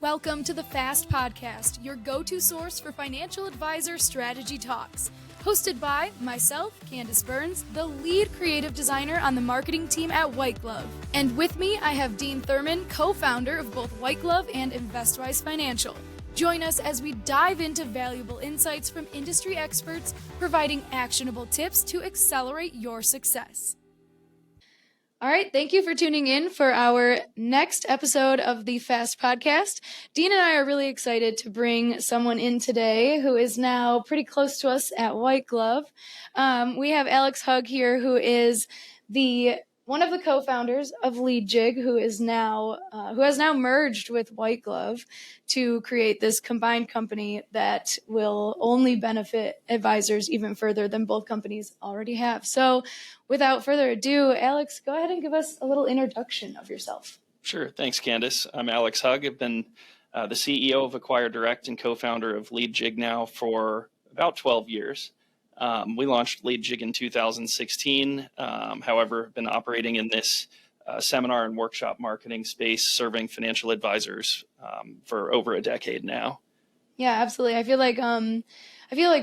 Welcome to the FAST Podcast, your go-to source for financial advisor strategy talks. Hosted by myself, Candace Burns, the lead creative designer on the marketing team at White Glove. And with me, I have Dean Thurman, co-founder of both White Glove and InvestWise Financial. Join us as we dive into valuable insights from industry experts, providing actionable tips to accelerate your success. All right, thank you for tuning in for our next episode of the FAST Podcast. Dean and I are really excited to bring someone in today who is now pretty close to us at White Glove. We have Alex Hug here, who is one of the co-founders of Leadjig, who has now merged with White Glove to create this combined company that will only benefit advisors even further than both companies already have. So without further ado, Alex, go ahead and give us a little introduction of yourself. Sure. Thanks, Candace. I'm Alex Hug. I've been the CEO of Acquire Direct and co-founder of Leadjig now for about 12 years. We launched Leadjig in 2016. However, been operating in this seminar and workshop marketing space, serving financial advisors for over a decade now. Yeah, absolutely. I feel like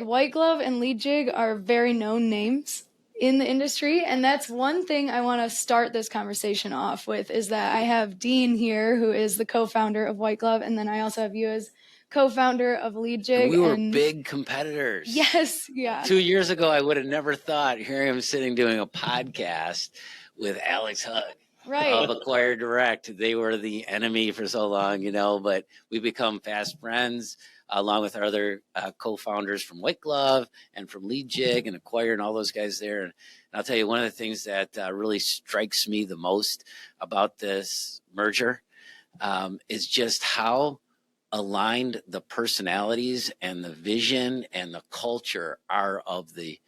White Glove and Leadjig are very known names in the industry, and that's one thing I want to start this conversation off with, is that I have Dean here, who is the co-founder of White Glove, and then I also have you as co-founder of Leadjig. And we were big competitors. Yes, yeah. 2 years ago, I would have never thought, here I am sitting doing a podcast with Alex Hug. Right. Of Acquire Direct. They were the enemy for so long, but we become fast friends along with our other co-founders from White Glove and from Leadjig and Acquire and all those guys there. And I'll tell you, one of the things that really strikes me the most about this merger is just how aligned the personalities and the vision and the culture are of the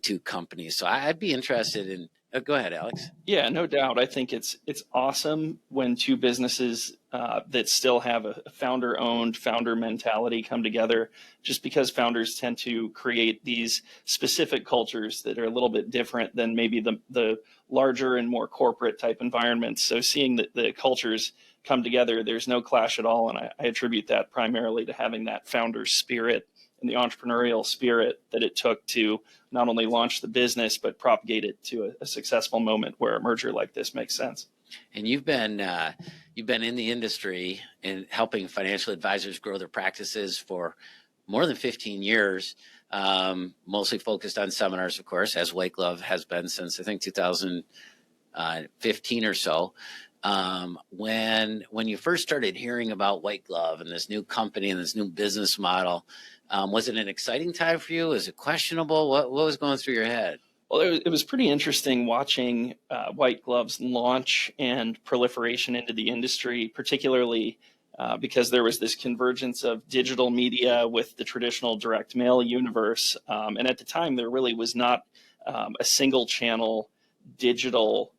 two companies. So I'd be interested in. Go ahead, Alex. Yeah, no doubt. I think it's awesome when two businesses that still have a founder-owned, founder mentality come together, just because founders tend to create these specific cultures that are a little bit different than maybe the larger and more corporate type environments. So seeing that the cultures come together, there's no clash at all. And I attribute that primarily to having that founder spirit and the entrepreneurial spirit that it took to not only launch the business, but propagate it to a successful moment where a merger like this makes sense. And you've been in the industry and helping financial advisors grow their practices for more than 15 years, mostly focused on seminars, of course, as White Glove has been since, I think, 2015 or so. When you first started hearing about White Glove and this new company and this new business model, was it an exciting time for you? Was it questionable? What was going through your head? Well, it was pretty interesting watching White Glove's launch and proliferation into the industry, particularly because there was this convergence of digital media with the traditional direct mail universe. And at the time, there really was not a single channel digital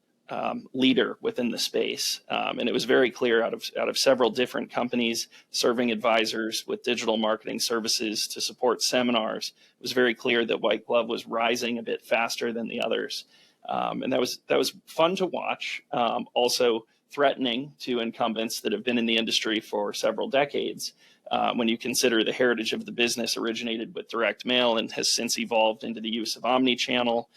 leader within the space. And it was very clear out of several different companies serving advisors with digital marketing services to support seminars. It was very clear that White Glove was rising a bit faster than the others. And that was fun to watch, also threatening to incumbents that have been in the industry for several decades. When you consider the heritage of the business originated with direct mail and has since evolved into the use of omni-channel,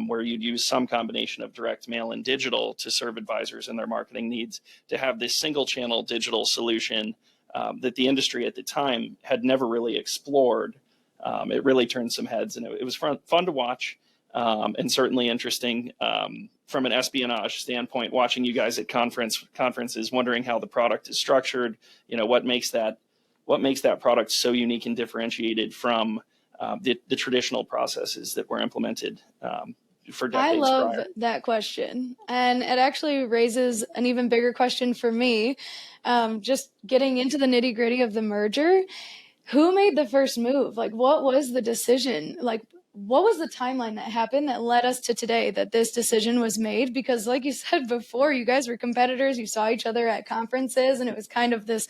where you'd use some combination of direct mail and digital to serve advisors and their marketing needs, to have this single channel digital solution that the industry at the time had never really explored. It really turned some heads, and it was fun to watch, and certainly interesting from an espionage standpoint, watching you guys at conferences, wondering how the product is structured, what makes that product so unique and differentiated from the traditional processes that were implemented for decades prior. I love that question. And it actually raises an even bigger question for me. Just getting into the nitty gritty of the merger, who made the first move? Like, what was the decision? Like, what was the timeline that happened that led us to today that this decision was made? Because like you said before, you guys were competitors. You saw each other at conferences, and it was kind of this,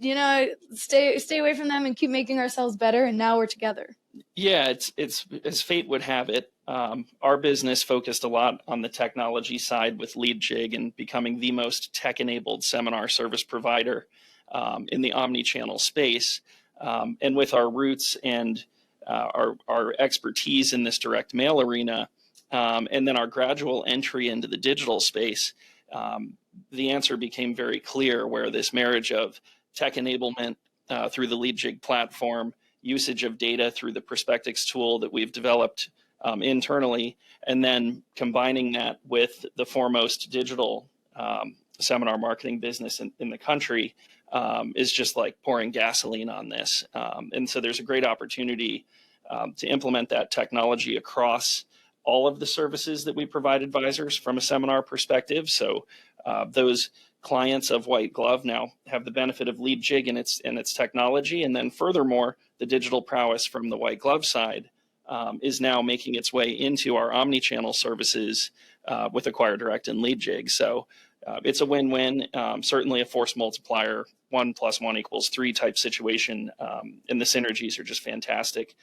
stay away from them and keep making ourselves better. And now we're together. Yeah, it's as fate would have it. our business focused a lot on the technology side with Leadjig and becoming the most tech-enabled seminar service provider in the omni-channel space. And with our roots and our expertise in this direct mail arena, and then our gradual entry into the digital space, the answer became very clear, where this marriage of tech enablement through the Leadjig platform, usage of data through the Prospectix tool that we've developed internally, and then combining that with the foremost digital seminar marketing business in the country is just like pouring gasoline on this. And so there's a great opportunity to implement that technology across all of the services that we provide advisors from a seminar perspective. So those clients of White Glove now have the benefit of Leadjig and its technology. And then furthermore, the digital prowess from the White Glove side is now making its way into our omni-channel services with Acquire Direct and Leadjig. So it's a win-win, certainly a force multiplier, 1 + 1 = 3 type situation. And the synergies are just fantastic.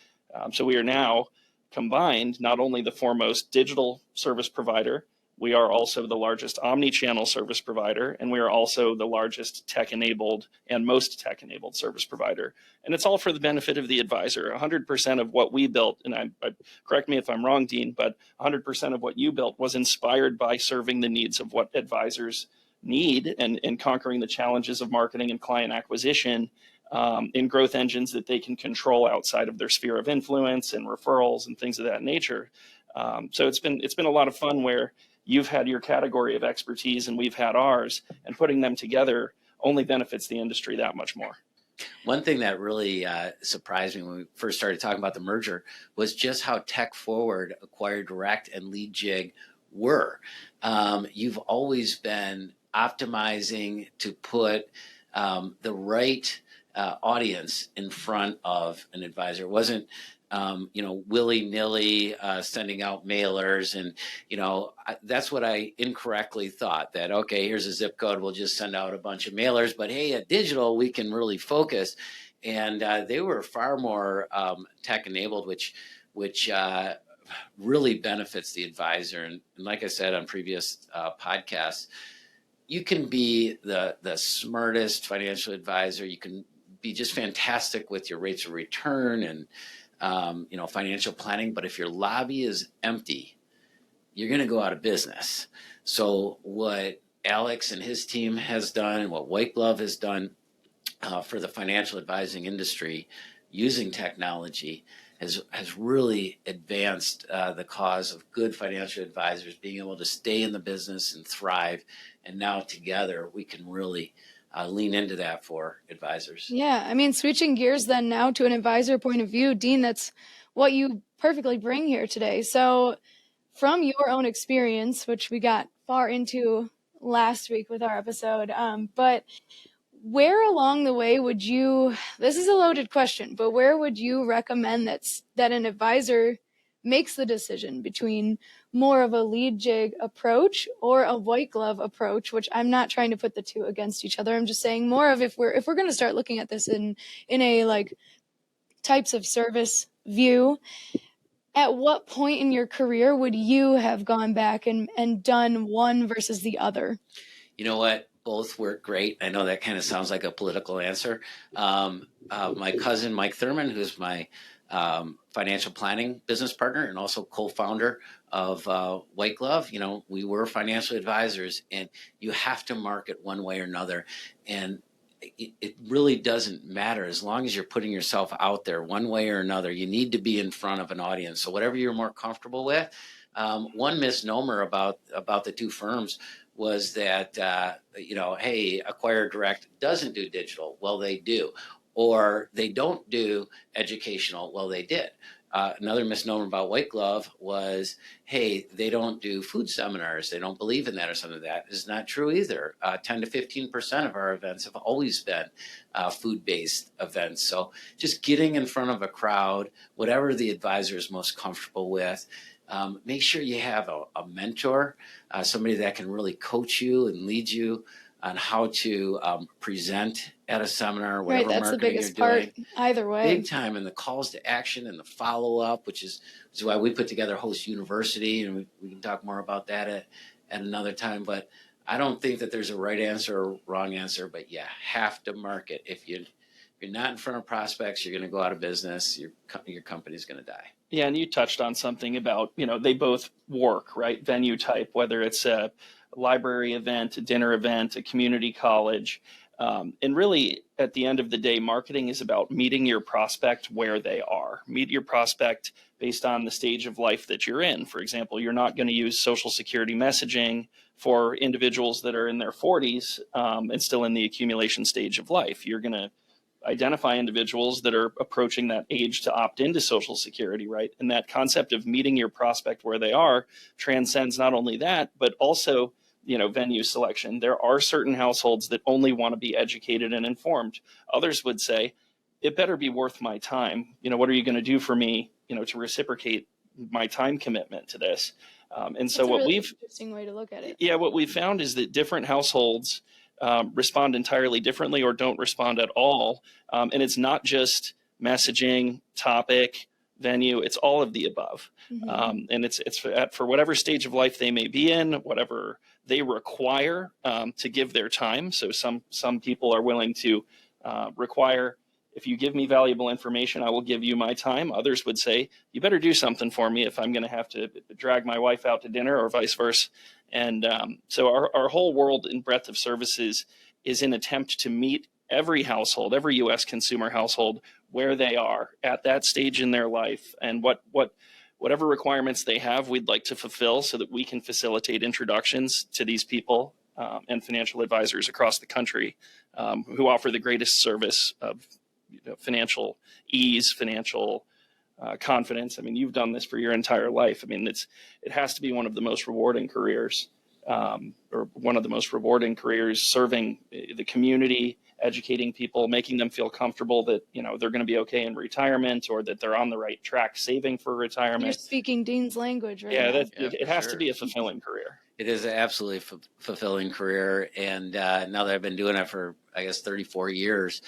So we are now combined, not only the foremost digital service provider, we are also the largest omni-channel service provider, and we are also the largest tech-enabled and most tech-enabled service provider. And it's all for the benefit of the advisor. 100% of what we built, and I correct me if I'm wrong, Dean, but 100% of what you built was inspired by serving the needs of what advisors need and conquering the challenges of marketing and client acquisition in growth engines that they can control outside of their sphere of influence and referrals and things of that nature. So it's been a lot of fun, where you've had your category of expertise and we've had ours, and putting them together only benefits the industry that much more. One thing that really surprised me when we first started talking about the merger was just how tech forward Acquire Direct and Leadjig were. You've always been optimizing to put the right audience in front of an advisor. It wasn't willy-nilly sending out mailers. And, that's what I incorrectly thought, that, okay, here's a zip code, we'll just send out a bunch of mailers. But hey, at digital, we can really focus. And they were far more tech-enabled, which really benefits the advisor. And like I said on previous podcasts, you can be the smartest financial advisor. You can be just fantastic with your rates of return and financial planning. But if your lobby is empty, you're going to go out of business. So what Alex and his team has done, and what White Glove has done for the financial advising industry using technology has really advanced the cause of good financial advisors being able to stay in the business and thrive. And now together we can really lean into that for advisors. Yeah, I mean, switching gears then now to an advisor point of view, Dean, that's what you perfectly bring here today. So from your own experience, which we got far into last week with our episode, but where along the way would you, this is a loaded question, but where would you recommend that an advisor makes the decision between more of a Leadjig approach or a White Glove approach, which I'm not trying to put the two against each other. I'm just saying more of, if we're going to start looking at this in a like types of service view, at what point in your career would you have gone back and done one versus the other? You know what? Both work great. I know that kind of sounds like a political answer. My cousin, Mike Thurman, who's my financial planning business partner and also co-founder of White Glove, we were financial advisors, and you have to market one way or another. And it really doesn't matter, as long as you're putting yourself out there one way or another. You need to be in front of an audience. So whatever you're more comfortable with. One misnomer about the two firms was that, hey, Acquire Direct doesn't do digital. Well, they do. Or they don't do educational. Well, they did. Another misnomer about White Glove was, hey, they don't do food seminars. They don't believe in that, or something. That is not true either. 10 to 15% of our events have always been food-based events. So just getting in front of a crowd, whatever the advisor is most comfortable with. Make sure you have a mentor, somebody that can really coach you and lead you on how to present at a seminar, Right, whatever that's the marketing you're biggest part doing. either way. Big time, and the calls to action and the follow-up, which is why we put together Host University, and we can talk more about that at another time. But I don't think that there's a right answer or wrong answer, but you have to market. If you're not in front of prospects, you're going to go out of business. Your company's going to die. Yeah, and you touched on something about, they both work, right? Venue type, whether it's a library event, a dinner event, a community college. And really, at the end of the day, marketing is about meeting your prospect where they are. Meet your prospect based on the stage of life that you're in. For example, you're not going to use social security messaging for individuals that are in their 40s and still in the accumulation stage of life. You're going to identify individuals that are approaching that age to opt into Social Security, right? And that concept of meeting your prospect where they are transcends not only that, but also, venue selection. There are certain households that only want to be educated and informed. Others would say, it better be worth my time. What are you going to do for me, to reciprocate my time commitment to this? And so That's a what really we've interesting way to look at it. Yeah, what we've found is that different households respond entirely differently or don't respond at all. And it's not just messaging, topic, venue, it's all of the above. Mm-hmm. And it's for whatever stage of life they may be in, whatever they require to give their time. So some people are willing to require, if you give me valuable information, I will give you my time. Others would say, you better do something for me if I'm going to have to drag my wife out to dinner or vice versa. And so our whole world in breadth of services is an attempt to meet every household, every U.S. consumer household, where they are at that stage in their life, and whatever requirements they have, we'd like to fulfill so that we can facilitate introductions to these people and financial advisors across the country who offer the greatest service of financial ease, financial confidence. I mean, you've done this for your entire life. I mean, it has to be one of the most rewarding careers, or one of the most rewarding careers, serving the community, educating people, making them feel comfortable that they're going to be okay in retirement, or that they're on the right track saving for retirement. You're speaking Dean's language right Yeah, now. it has to be a fulfilling career. It is an absolutely fulfilling career, and now that I've been doing it for, I guess, 34 years,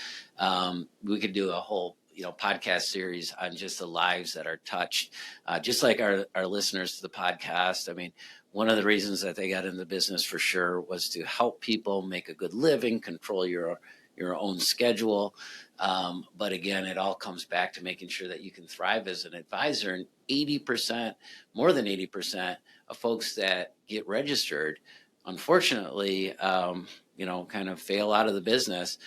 we could do a whole podcast series on just the lives that are touched, just like our listeners to the podcast. I mean, one of the reasons that they got in the business for sure was to help people make a good living, control your own schedule. But again, it all comes back to making sure that you can thrive as an advisor. And 80%, more than 80% of folks that get registered, unfortunately, kind of fail out of the business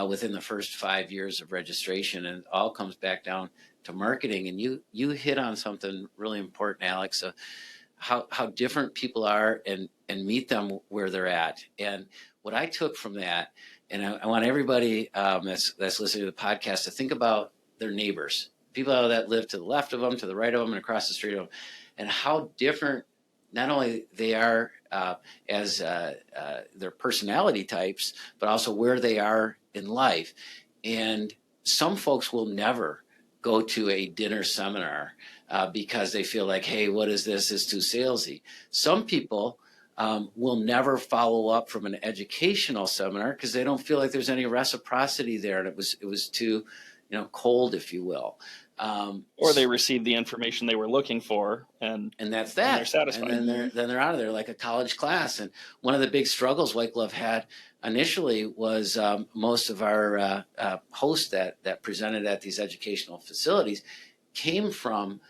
within the first 5 years of registration. And it all comes back down to marketing. And you hit on something really important, Alex, how different people are, and meet them where they're at. And what I took from that, and I want everybody that's listening to the podcast to think about their neighbors, people that live to the left of them, to the right of them, and across the street of them, and how different not only they are as their personality types, but also where they are in life. And some folks will never go to a dinner seminar because they feel like, hey, what is this? It's too salesy. Some people will never follow up from an educational seminar because they don't feel like there's any reciprocity there, and it was too cold, if you will. Or they received the information they were looking for, and that's that. And they're satisfied. And then they're out of there like a college class. And one of the big struggles White Glove had initially was most of our hosts that presented at these educational facilities came from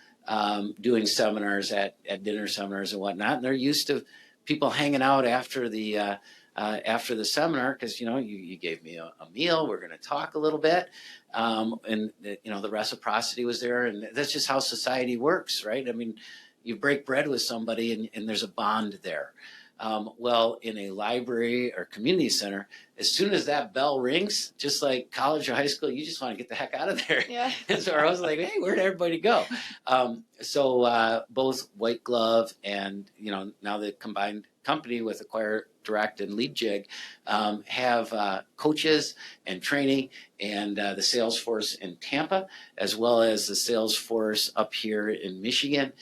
doing seminars at dinner seminars and whatnot. And they're used to people hanging out after the seminar because you gave me a meal, we're going to talk a little bit, and the reciprocity was there, and that's just how society works, right? I mean, you break bread with somebody and there's a bond there. Well, in a library or community center, as soon as that bell rings, just like college or high school, you just want to get the heck out of there. Yeah. And so I was like, hey, where'd everybody go? So both White Glove and, now the combined company with Acquire Direct and Leadjig have coaches and training, and the sales force in Tampa, as well as the sales force up here in Michigan,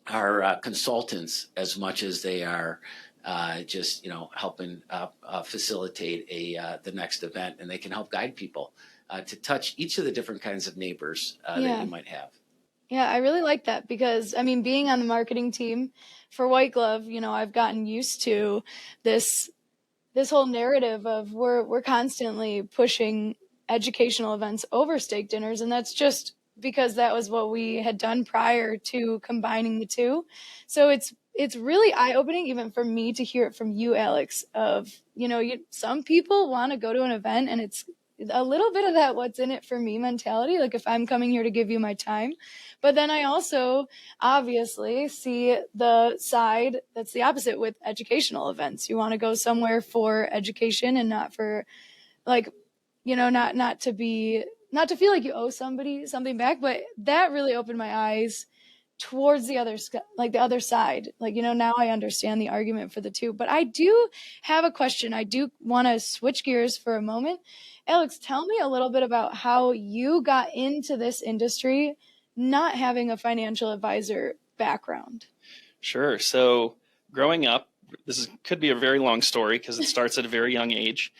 are consultants as much as they are just helping facilitate the next event, and they can help guide people to touch each of the different kinds of neighbors that Yeah. you might have. Yeah, I really like that because, I mean, being on the marketing team for White Glove, I've gotten used to this whole narrative of we're constantly pushing educational events over steak dinners, and that's just because that was what we had done prior to combining the two. So it's really eye-opening even for me to hear it from you, Alex, of some people want to go to an event and it's a little bit of that what's in it for me mentality, like if I'm coming here to give you my time. But then I also obviously see the side that's the opposite with educational events. You want to go somewhere for education and not for like, not to feel like you owe somebody something back. But that really opened my eyes towards the other side. Now I understand the argument for the two. But I do have a question. I do want to switch gears for a moment. Alex, tell me a little bit about how you got into this industry, not having a financial advisor background. Sure. So growing up, could be a very long story because it starts at a very young age.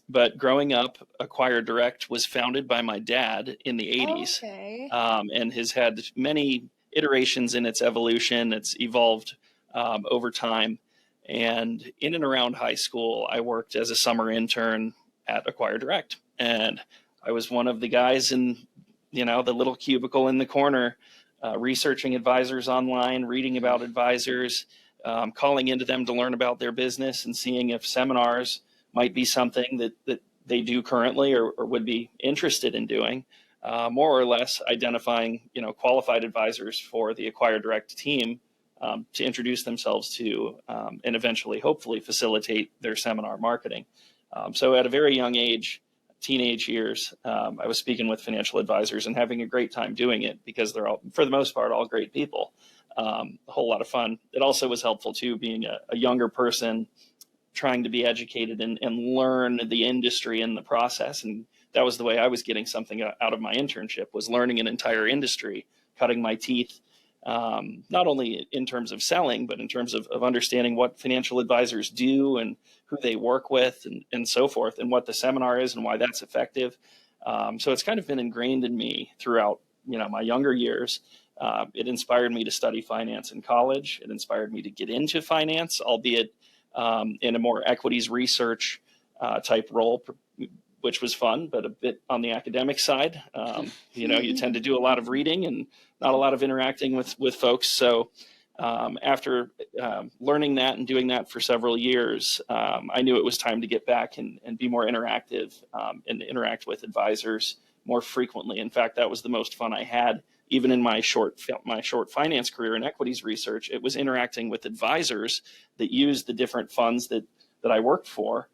But growing up, Acquire Direct was founded by my dad in the 80s. Okay. And has had many iterations in its evolution. It's evolved over time. And in and around high school, I worked as a summer intern at Acquire Direct. And I was one of the guys in, the little cubicle in the corner, researching advisors online, reading about advisors, calling into them to learn about their business and seeing if seminars might be something that they do currently or would be interested in doing. More or less identifying, qualified advisors for the Acquire Direct team to introduce themselves to and eventually, hopefully, facilitate their seminar marketing. So at a very young age, teenage years, I was speaking with financial advisors and having a great time doing it because they're all, for the most part, all great people. A whole lot of fun. It also was helpful, too, being a younger person, trying to be educated and learn the industry in the process. And that was the way I was getting something out of my internship, was learning an entire industry, cutting my teeth, not only in terms of selling, but in terms of understanding what financial advisors do and who they work with and so forth, and what the seminar is and why that's effective. So it's kind of been ingrained in me throughout, my younger years. It inspired me to study finance in college. It inspired me to get into finance, albeit in a more equities research type role, which was fun, but a bit on the academic side. You tend to do a lot of reading and not a lot of interacting with folks. So after learning that and doing that for several years, I knew it was time to get back and be more interactive and interact with advisors more frequently. In fact, that was the most fun I had. Even in my short finance career in equities research, it was interacting with advisors that used the different funds that I worked for.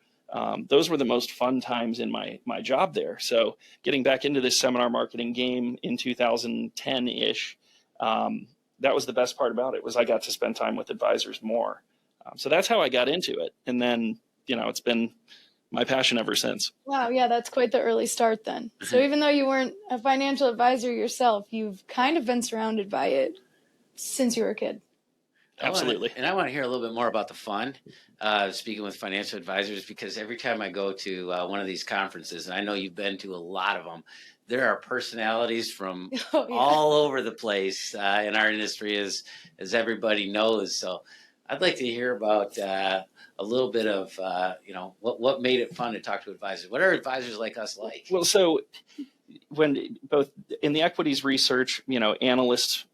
Those were the most fun times in my job there. So getting back into this seminar marketing game in 2010-ish, that was the best part about it, was I got to spend time with advisors more. So that's how I got into it. And then, it's been my passion ever since. Wow, yeah, that's quite the early start then. So even though you weren't a financial advisor yourself, you've kind of been surrounded by it since you were a kid. Absolutely. I want to hear a little bit more about the fun, speaking with financial advisors, because every time I go to one of these conferences, and I know you've been to a lot of them, there are personalities from all over the place in our industry, as everybody knows. So I'd like to hear about a little bit of, what made it fun to talk to advisors. What are advisors like us like? Well, so when both in the equities research, analysts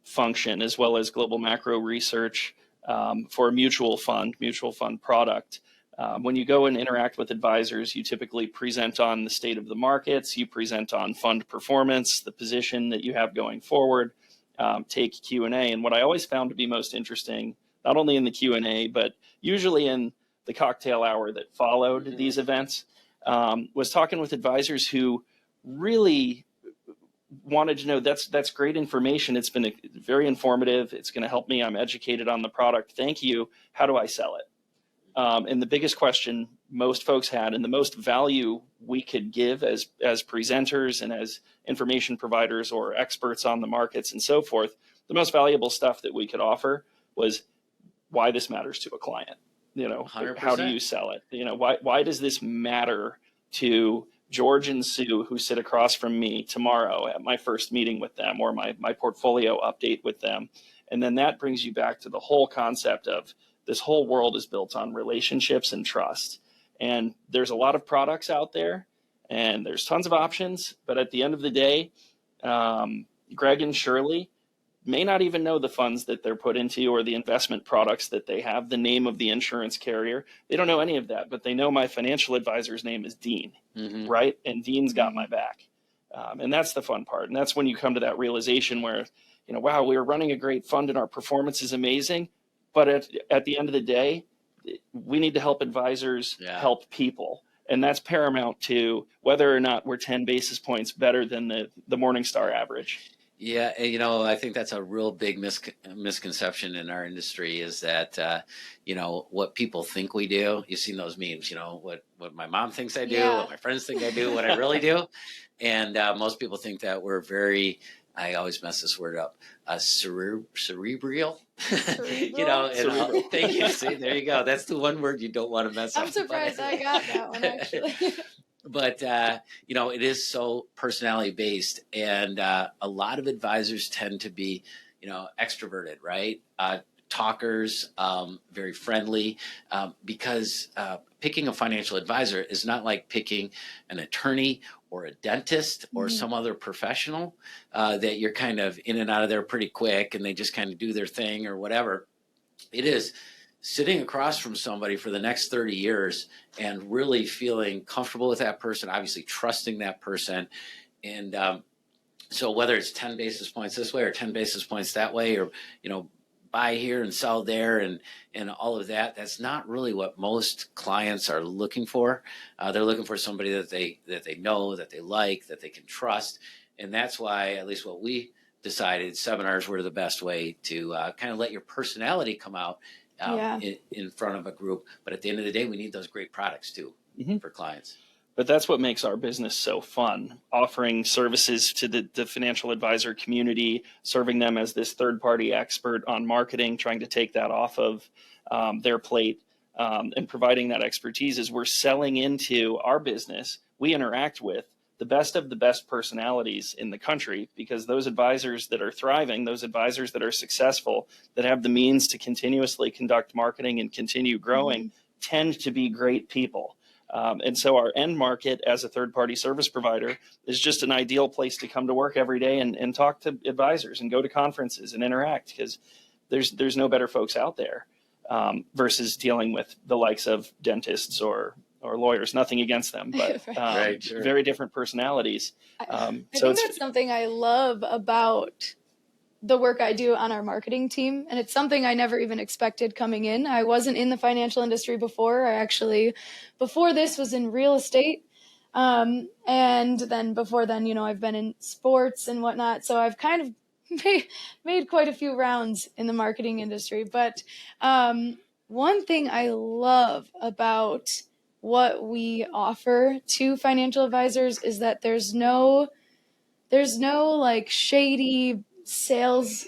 function as well as global macro research for a mutual fund product. When you go and interact with advisors, you typically present on the state of the markets, you present on fund performance, the position that you have going forward, take Q&A. And what I always found to be most interesting, not only in the Q&A, but usually in the cocktail hour that followed these events, was talking with advisors who really wanted to know, that's great information. It's been very informative. It's going to help me. I'm educated on the product. Thank you. How do I sell it? And the biggest question most folks had, and the most value we could give as presenters and as information providers or experts on the markets and so forth, the most valuable stuff that we could offer was why this matters to a client. You know, 100%. how do you sell it? You know, why does this matter to George and Sue, who sit across from me tomorrow at my first meeting with them, or my portfolio update with them? And then that brings you back to the whole concept of this whole world is built on relationships and trust. And there's a lot of products out there, and there's tons of options. But at the end of the day, Greg and Shirley may not even know the funds that they're put into or the investment products that they have, the name of the insurance carrier. They don't know any of that, but they know my financial advisor's name is Dean, right? And Dean's got my back. And that's the fun part. And that's when you come to that realization where, you know, wow, we were running a great fund and our performance is amazing. But at the end of the day, we need to help advisors help people. And that's paramount to whether or not we're 10 basis points better than the Morningstar average. Yeah, you know, I think that's a real big misconception in our industry is that, you know, what people think we do. You've seen those memes, you know, what my mom thinks I do, what my friends think I do, what I really do. And most people think that we're very, I always mess this word up, cerebral. You know, and thank you. See, there you go. That's the one word you don't want to mess up. I'm surprised I got that one, actually. But, you know, it is so personality based, and a lot of advisors tend to be, you know, extroverted, right? Talkers, very friendly, because picking a financial advisor is not like picking an attorney or a dentist or some other professional that you're kind of in and out of there pretty quick and they just kind of do their thing or whatever. It is sitting across from somebody for the next 30 years and really feeling comfortable with that person, obviously trusting that person. And so whether it's 10 basis points this way or 10 basis points that way, or, you know, buy here and sell there and all of that, that's not really what most clients are looking for. They're looking for somebody that they know, that they like, that they can trust. And that's why, at least what we decided, seminars were the best way to kind of let your personality come out in front of a group. But at the end of the day, we need those great products too for clients. But that's what makes our business so fun, offering services to the financial advisor community, serving them as this third-party expert on marketing, trying to take that off of their plate, and providing that expertise as we're selling into our business. We interact with the best of the best personalities in the country, because those advisors that are thriving, those advisors that are successful, that have the means to continuously conduct marketing and continue growing, tend to be great people. And so our end market as a third-party service provider is just an ideal place to come to work every day and talk to advisors and go to conferences and interact, because there's no better folks out there versus dealing with the likes of dentists or lawyers. Nothing against them, but very different personalities. I think that's something I love about the work I do on our marketing team. And it's something I never even expected coming in. I wasn't in the financial industry before. I actually, before this, was in real estate. And then before then, you know, I've been in sports and whatnot. So I've kind of made quite a few rounds in the marketing industry. But one thing I love about what we offer to financial advisors is that there's no like shady sales.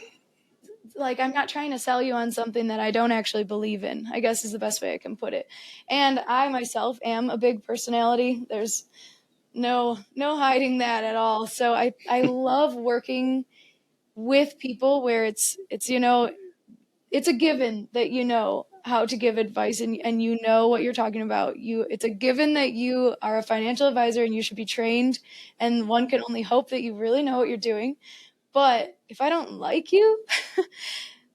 Like, I'm not trying to sell you on something that I don't actually believe in, I guess is the best way I can put it. And I myself am a big personality. There's no hiding that at all. So I love working with people where it's, you know, it's a given that you know how to give advice and you know what you're talking about. It's a given that you are a financial advisor and you should be trained, and one can only hope that you really know what you're doing. But if I don't like you,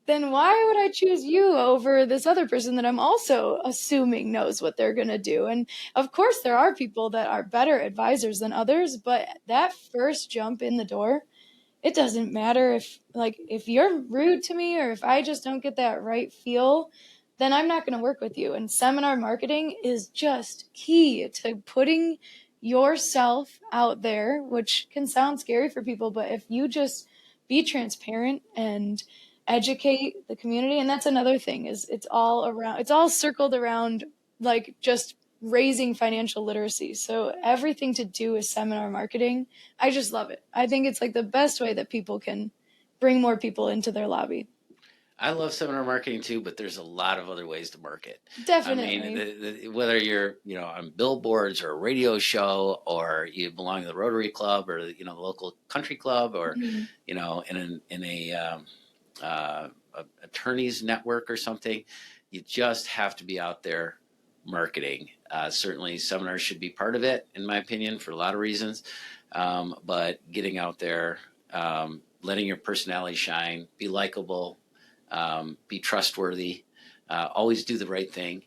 then why would I choose you over this other person that I'm also assuming knows what they're going to do? And of course, there are people that are better advisors than others, but that first jump in the door, it doesn't matter if you're rude to me or if I just don't get that right feel, then I'm not going to work with you. And seminar marketing is just key to putting yourself out there, which can sound scary for people, but if you just be transparent and educate the community. And that's another thing, is it's all circled around like just raising financial literacy. So everything to do with seminar marketing, I just love it. I think it's like the best way that people can bring more people into their lobby. I love seminar marketing too, but there's a lot of other ways to market. Definitely. I mean, whether you're, on billboards or a radio show, or you belong to the Rotary Club or, the local country club, or, Mhm. in a attorneys network or something, you just have to be out there marketing. Certainly seminars should be part of it, in my opinion, for a lot of reasons. But getting out there, letting your personality shine, be likable, be trustworthy, always do the right thing.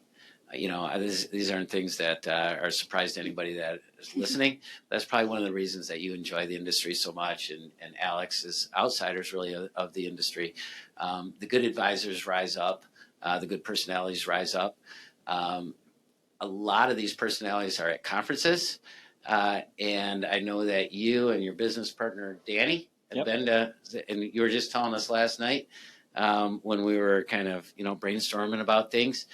These aren't things that are a surprise to anybody that is listening. That's probably one of the reasons that you enjoy the industry so much, and Alex is outsiders really of the industry. The good advisors rise up, the good personalities rise up. A lot of these personalities are at conferences, and I know that you and your business partner Danny have Yep. been to, and you were just telling us last night, when we were kind of brainstorming about things.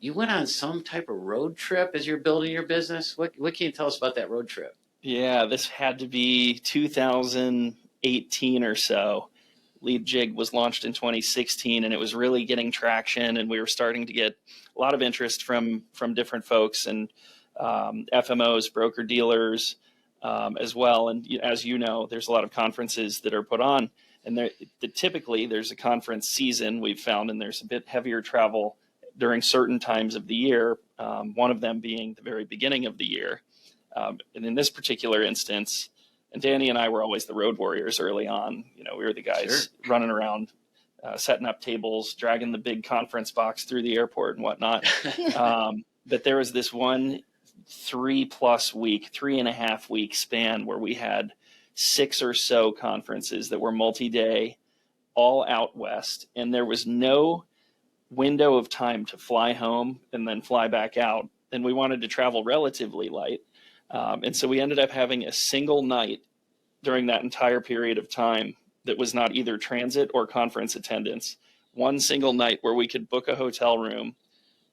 You went on some type of road trip as you're building your business. What can you tell us about that road trip? Yeah, this had to be 2018 or so. Leadjig was launched in 2016, and it was really getting traction, and we were starting to get a lot of interest from different folks, and FMOs, broker dealers, as well. And as you know, there's a lot of conferences that are put on, and typically there's a conference season we've found, and there's a bit heavier travel during certain times of the year. One of them being the very beginning of the year. And in this particular instance, and Danny and I were always the road warriors early on. We were the guys running around, setting up tables, dragging the big conference box through the airport and whatnot. But there was this one 3.5 week span where we had 6 or so conferences that were multi-day, all out west, and there was no window of time to fly home and then fly back out. And we wanted to travel relatively light. And so we ended up having a single night during that entire period of time that was not either transit or conference attendance. One single night where we could book a hotel room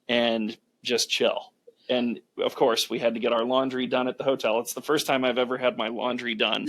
and just chill. And of course, we had to get our laundry done at the hotel. It's the first time I've ever had my laundry done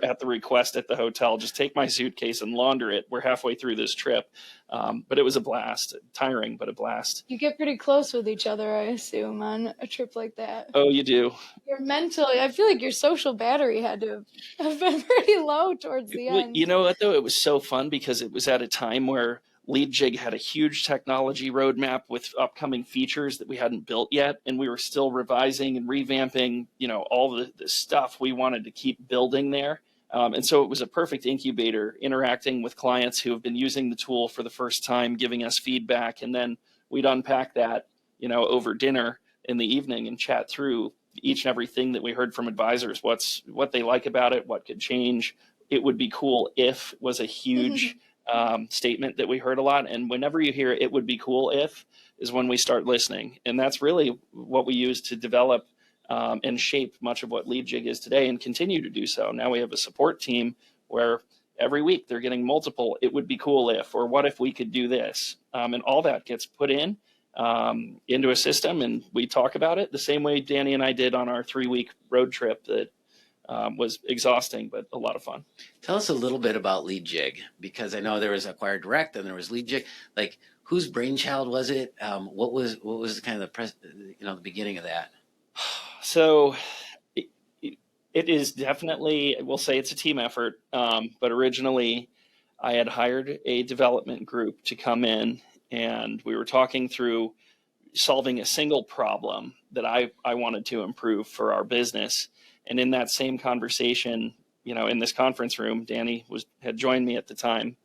at the request at the hotel. Just take my suitcase and launder it. We're halfway through this trip. But it was a blast. Tiring, but a blast. You get pretty close with each other, I assume, on a trip like that. Oh, you do. I feel like your social battery had to have been pretty low towards the end. You know what, though? It was so fun because it was at a time where Leadjig had a huge technology roadmap with upcoming features that we hadn't built yet, and we were still revising and revamping, all the stuff we wanted to keep building there. And so it was a perfect incubator, interacting with clients who have been using the tool for the first time, giving us feedback, and then we'd unpack that, over dinner in the evening and chat through each and everything that we heard from advisors, what they like about it, what could change. It would be cool if was a huge statement that we heard a lot. And whenever you hear it would be cool if is when we start listening. And that's really what we use to develop and shape much of what Leadjig is today, and continue to do so. Now we have a support team where every week they're getting multiple it would be cool if, or what if we could do this. And all that gets put into a system, and we talk about it the same way Danny and I did on our 3-week road trip that was exhausting, but a lot of fun. Tell us a little bit about Leadjig, because I know there was Acquire Direct and there was Leadjig. Like, whose brainchild was it? What was kind of the beginning of that? So it is definitely, we'll say it's a team effort. But originally I had hired a development group to come in, and we were talking through solving a single problem that I wanted to improve for our business. And in that same conversation, in this conference room, Danny had joined me at the time.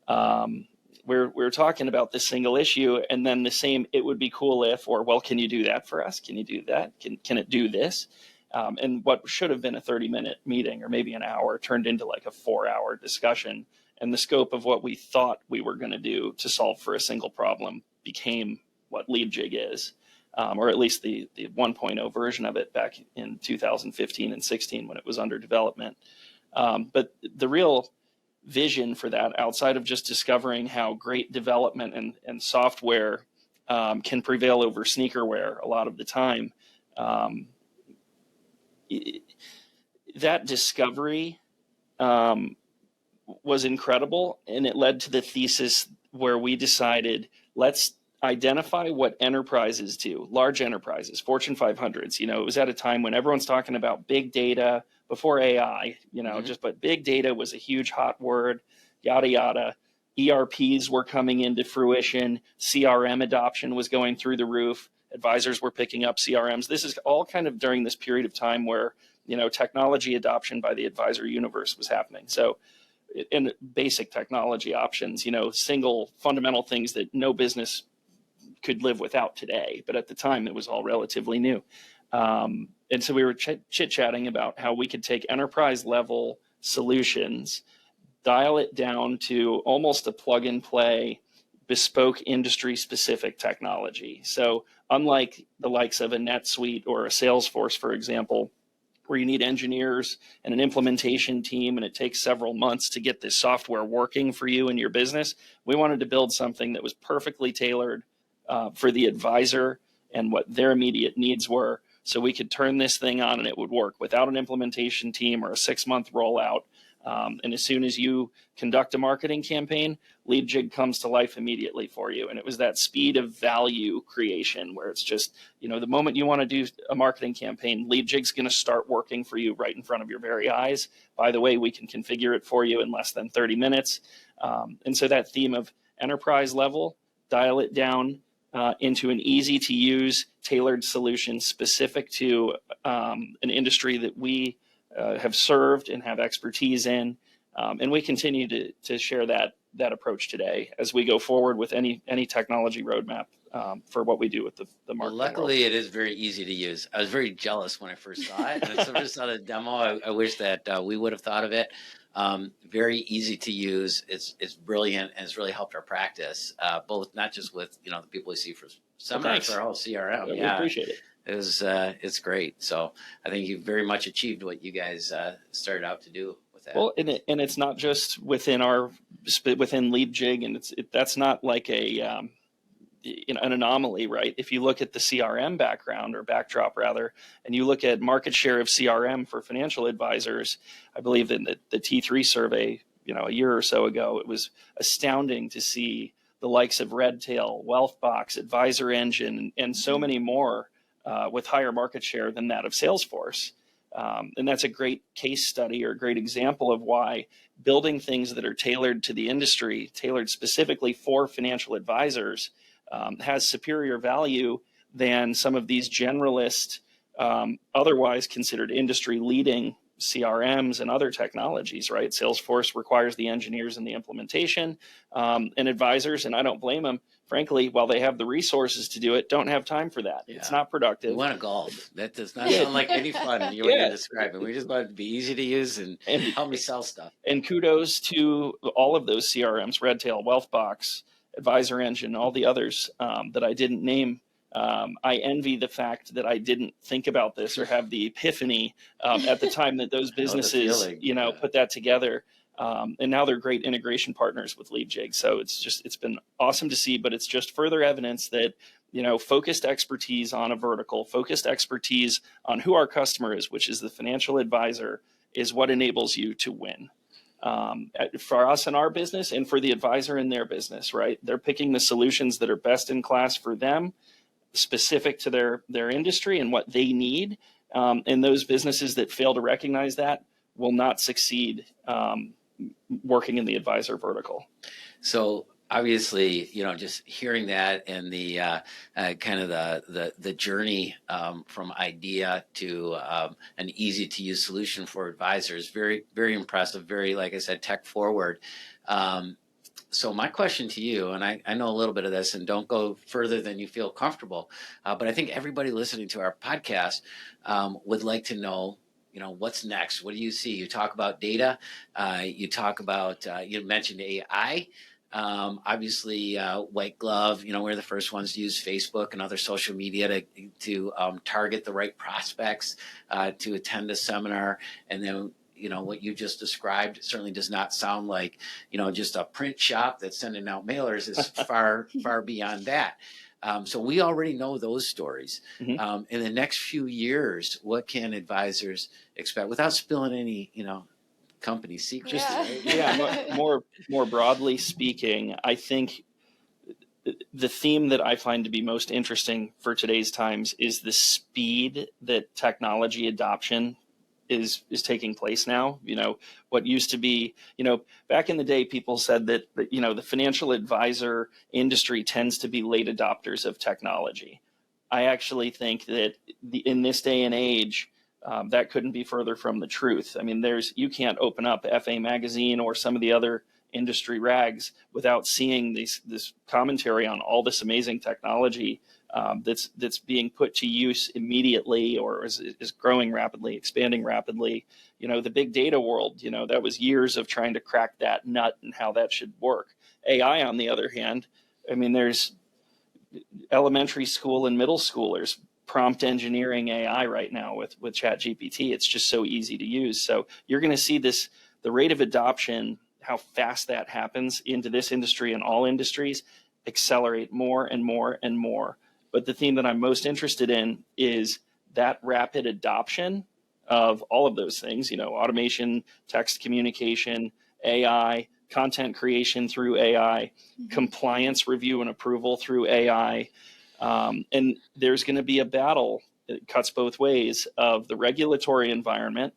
We were talking about this single issue, and then the same, it would be cool if, or, well, can you do that for us? Can you do that? Can it do this? And what should have been a 30-minute meeting or maybe an hour turned into like a 4-hour discussion. And the scope of what we thought we were going to do to solve for a single problem became what Leadjig is. Or at least the 1.0 version of it back in 2015 and 16 when it was under development. But the real vision for that, outside of just discovering how great development and software can prevail over sneakerware a lot of the time, that discovery was incredible, and it led to the thesis where we decided, let's identify what enterprises do, large enterprises, Fortune 500s. It was at a time when everyone's talking about big data before AI, but big data was a huge hot word, yada, yada. ERPs were coming into fruition. CRM adoption was going through the roof. Advisors were picking up CRMs. This is all kind of during this period of time where, technology adoption by the advisor universe was happening. So, in basic technology options, single fundamental things that no business could live without today. But at the time, it was all relatively new. And so we were chit-chatting about how we could take enterprise level solutions, dial it down to almost a plug and play, bespoke industry specific technology. So unlike the likes of a NetSuite or a Salesforce, for example, where you need engineers and an implementation team and it takes several months to get this software working for you and your business, we wanted to build something that was perfectly tailored for the advisor and what their immediate needs were, so we could turn this thing on and it would work without an implementation team or a 6-month rollout. And as soon as you conduct a marketing campaign, Leadjig comes to life immediately for you. And it was that speed of value creation where it's just, the moment you want to do a marketing campaign, Leadjig's going to start working for you right in front of your very eyes. By the way, we can configure it for you in less than 30 minutes. And so that theme of enterprise level, dial it down into an easy to use, tailored solution specific to an industry that we have served and have expertise in, and we continue to share that approach today as we go forward with any technology roadmap for what we do with the marketing. Well, luckily, it is very easy to use. I was very jealous when I first saw it. And I first saw the demo. I wish that we would have thought of it. Very easy to use. It's brilliant, and it's really helped our practice, both not just with the people we see for seminars, for our whole CRM. We appreciate it. It's great. So I think you've very much achieved what you guys started out to do with that. Well, and it's not just within Leadjig, and that's not like an anomaly, right? If you look at the CRM background or backdrop rather, and you look at market share of CRM for financial advisors, I believe in the T3 survey, a year or so ago, it was astounding to see the likes of Redtail, Wealthbox, Advisor Engine, and so many more with higher market share than that of Salesforce. And that's a great case study or a great example of why building things that are tailored to the industry, tailored specifically for financial advisors, has superior value than some of these generalist, otherwise considered industry leading CRMs and other technologies, right? Salesforce requires the engineers and the implementation, and advisors, and I don't blame them, frankly, while they have the resources to do it, don't have time for that. Yeah. It's not productive. We want to golf. That does not sound like any fun when you're describing. We just want it to be easy to use and help me sell stuff. And kudos to all of those CRMs, Redtail, Wealthbox, Advisor Engine, all the others that I didn't name. I envy the fact that I didn't think about this or have the epiphany at the time that those businesses, put that together. And now they're great integration partners with Leadjig. So it's been awesome to see, but it's just further evidence that, focused expertise on a vertical, focused expertise on who our customer is, which is the financial advisor, is what enables you to win. For us in our business and for the advisor in their business, right? They're picking the solutions that are best in class for them, specific to their industry and what they need. And those businesses that fail to recognize that will not succeed working in the advisor vertical. So obviously, just hearing that and the kind of the journey from idea to an easy to use solution for advisors, very, very impressive, very, like I said, tech forward. So my question to you, and I know a little bit of this, and don't go further than you feel comfortable, but I think everybody listening to our podcast would like to know, what's next? What do you see? You talk about data. You talk about, you mentioned AI. Obviously, White Glove, we're the first ones to use Facebook and other social media to target the right prospects to attend a seminar. And then, what you just described certainly does not sound like, just a print shop that's sending out mailers. Is far, far beyond that. So we already know those stories. Mm-hmm. In the next few years, what can advisors expect without spilling any, company secrets? More broadly speaking, I think the theme that I find to be most interesting for today's times is the speed that technology adoption is taking place now. What used to be, back in the day, people said that the financial advisor industry tends to be late adopters of technology. I actually think that in this day and age, that couldn't be further from the truth. I mean, you can't open up FA Magazine or some of the other industry rags without seeing this commentary on all this amazing technology that's being put to use immediately, or is growing rapidly, expanding rapidly. The big data world, that was years of trying to crack that nut and how that should work. AI, on the other hand, I mean, there's elementary school and middle schoolers prompt engineering AI right now with ChatGPT. It's just so easy to use. So you're going to see the rate of adoption, how fast that happens into this industry and all industries, accelerate more and more and more. But the theme that I'm most interested in is that rapid adoption of all of those things, automation, text communication, AI, content creation through AI, compliance review and approval through AI. And there's going to be a battle that cuts both ways of the regulatory environment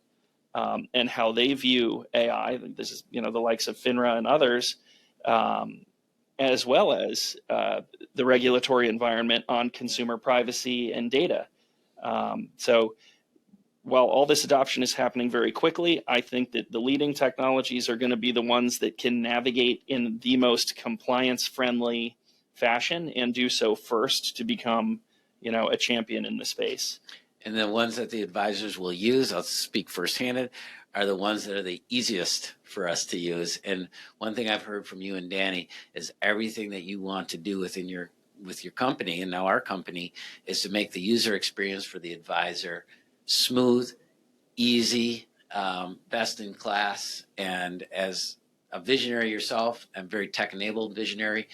and how they view AI. This is, the likes of FINRA and others, as well as the regulatory environment on consumer privacy and data. So while all this adoption is happening very quickly, I think that the leading technologies are going to be the ones that can navigate in the most compliance-friendly fashion and do so first to become, a champion in the space. And the ones that the advisors will use, I'll speak firsthand, are the ones that are the easiest for us to use. And one thing I've heard from you and Danny is everything that you want to do with your company, and now our company, is to make the user experience for the advisor smooth, easy, best in class. And as a visionary yourself, and very tech-enabled visionary,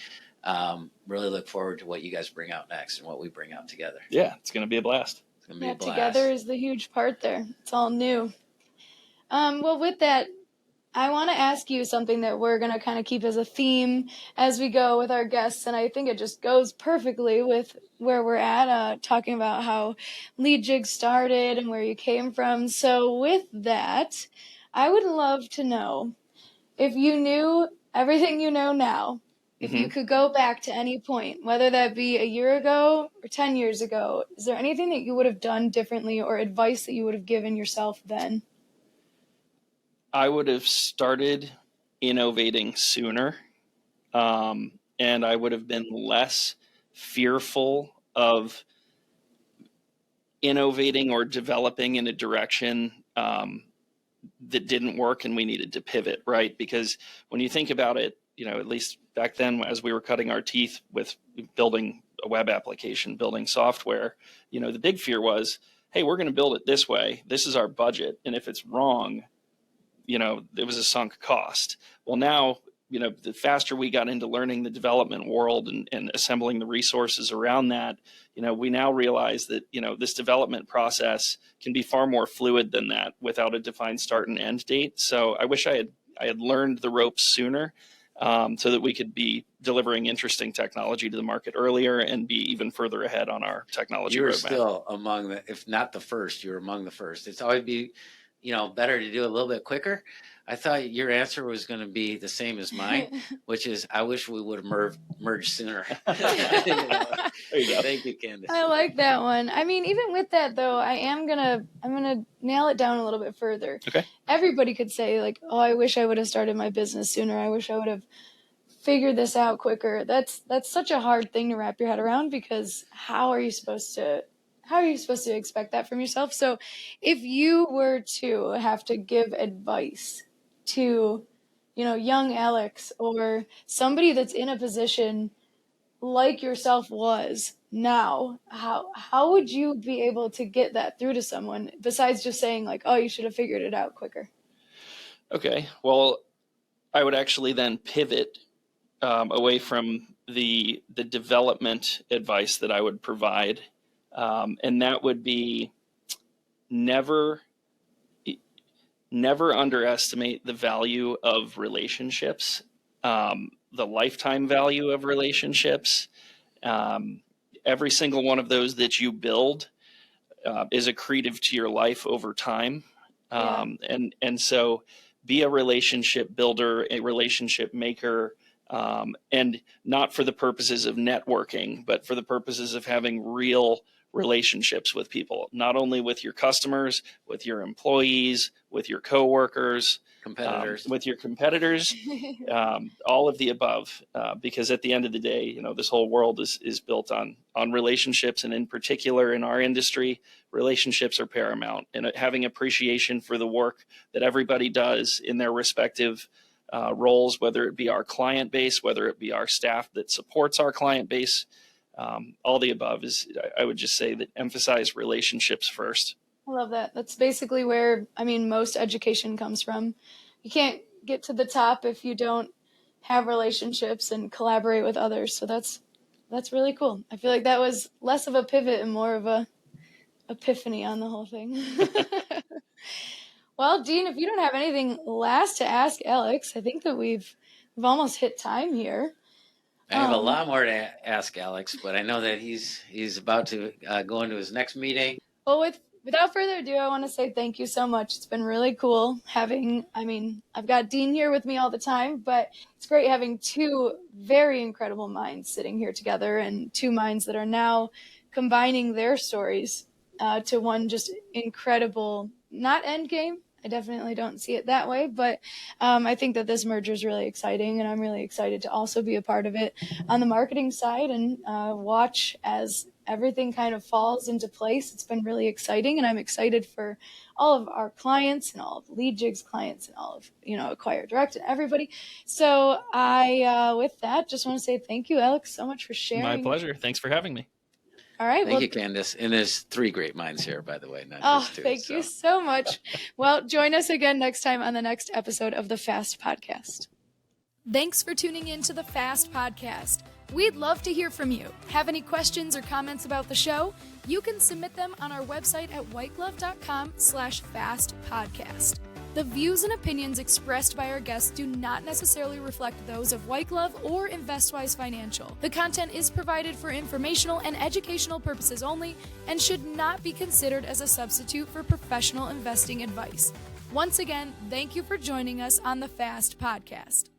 really look forward to what you guys bring out next and what we bring out together. Yeah, it's going to be a blast. Yeah, together is the huge part there. It's all new. Well, with that, I want to ask you something that we're going to kind of keep as a theme as we go with our guests, and I think it just goes perfectly with where we're at, talking about how Leadjig started and where you came from. So with that, I would love to know, if you knew everything you know now, if you could go back to any point, whether that be a year ago or 10 years ago, is there anything that you would have done differently or advice that you would have given yourself then? I would have started innovating sooner, and I would have been less fearful of innovating or developing in a direction that didn't work and we needed to pivot, right? Because when you think about it, at least back then, as we were cutting our teeth with building a web application, building software, the big fear was, hey, we're going to build it this way. This is our budget. And if it's wrong, it was a sunk cost. Well, now, the faster we got into learning the development world and assembling the resources around that, we now realize that, this development process can be far more fluid than that without a defined start and end date. So I wish I had learned the ropes sooner, so that we could be delivering interesting technology to the market earlier and be even further ahead on our technology roadmap. You're still among if not the first, you're among the first. It's always be, better to do a little bit quicker. I thought your answer was going to be the same as mine, which is, I wish we would have merged sooner. There you go. Thank you, Candace. I like that one. I mean, even with that though, I'm gonna nail it down a little bit further. Okay. Everybody could say like, oh, I wish I would have started my business sooner. I wish I would have figured this out quicker. That's such a hard thing to wrap your head around, because how are you supposed to expect that from yourself? So if you were to have to give advice to, young Alex or somebody that's in a position like yourself was now, how would you be able to get that through to someone besides just saying like, oh, you should have figured it out quicker? Okay. Well, I would actually then pivot away from the development advice that I would provide. And that would be never underestimate the value of relationships. the lifetime value of relationships. Every single one of those that you build is accretive to your life over time. And so be a relationship builder, a relationship maker, and not for the purposes of networking, but for the purposes of having real relationships with people, not only with your customers, with your employees, with your coworkers, with your competitors, all of the above, because at the end of the day, this whole world is built on relationships, and in particular in our industry, relationships are paramount. And having appreciation for the work that everybody does in their respective roles, whether it be our client base, whether it be our staff that supports our client base, all the above I would just say that emphasize relationships first. I love that. That's basically where, most education comes from. You can't get to the top if you don't have relationships and collaborate with others. So that's really cool. I feel like that was less of a pivot and more of a epiphany on the whole thing. Well, Dean, if you don't have anything last to ask Alex, I think that we've almost hit time here. I have a lot more to ask Alex, but I know that he's about to go into his next meeting. Well, without further ado, I want to say thank you so much. It's been really cool having, I've got Dean here with me all the time, but it's great having two very incredible minds sitting here together, and two minds that are now combining their stories to one just incredible, not end game. I definitely don't see it that way, but I think that this merger is really exciting, and I'm really excited to also be a part of it on the marketing side and watch as everything kind of falls into place. It's been really exciting, and I'm excited for all of our clients and all of Leadjig's clients and all of, Acquire Direct and everybody. So with that, just want to say thank you, Alex, so much for sharing. My pleasure. Thanks for having me. All right. Thank you, Candace. And there's 3 great minds here, by the way, not just 2. Thank you so much. Well, join us again next time on the next episode of the Fast Podcast. Thanks for tuning in to the Fast Podcast. We'd love to hear from you. Have any questions or comments about the show? You can submit them on our website at whiteglove.com/fastpodcast. The views and opinions expressed by our guests do not necessarily reflect those of White Glove or InvestWise Financial. The content is provided for informational and educational purposes only and should not be considered as a substitute for professional investing advice. Once again, thank you for joining us on the Fast Podcast.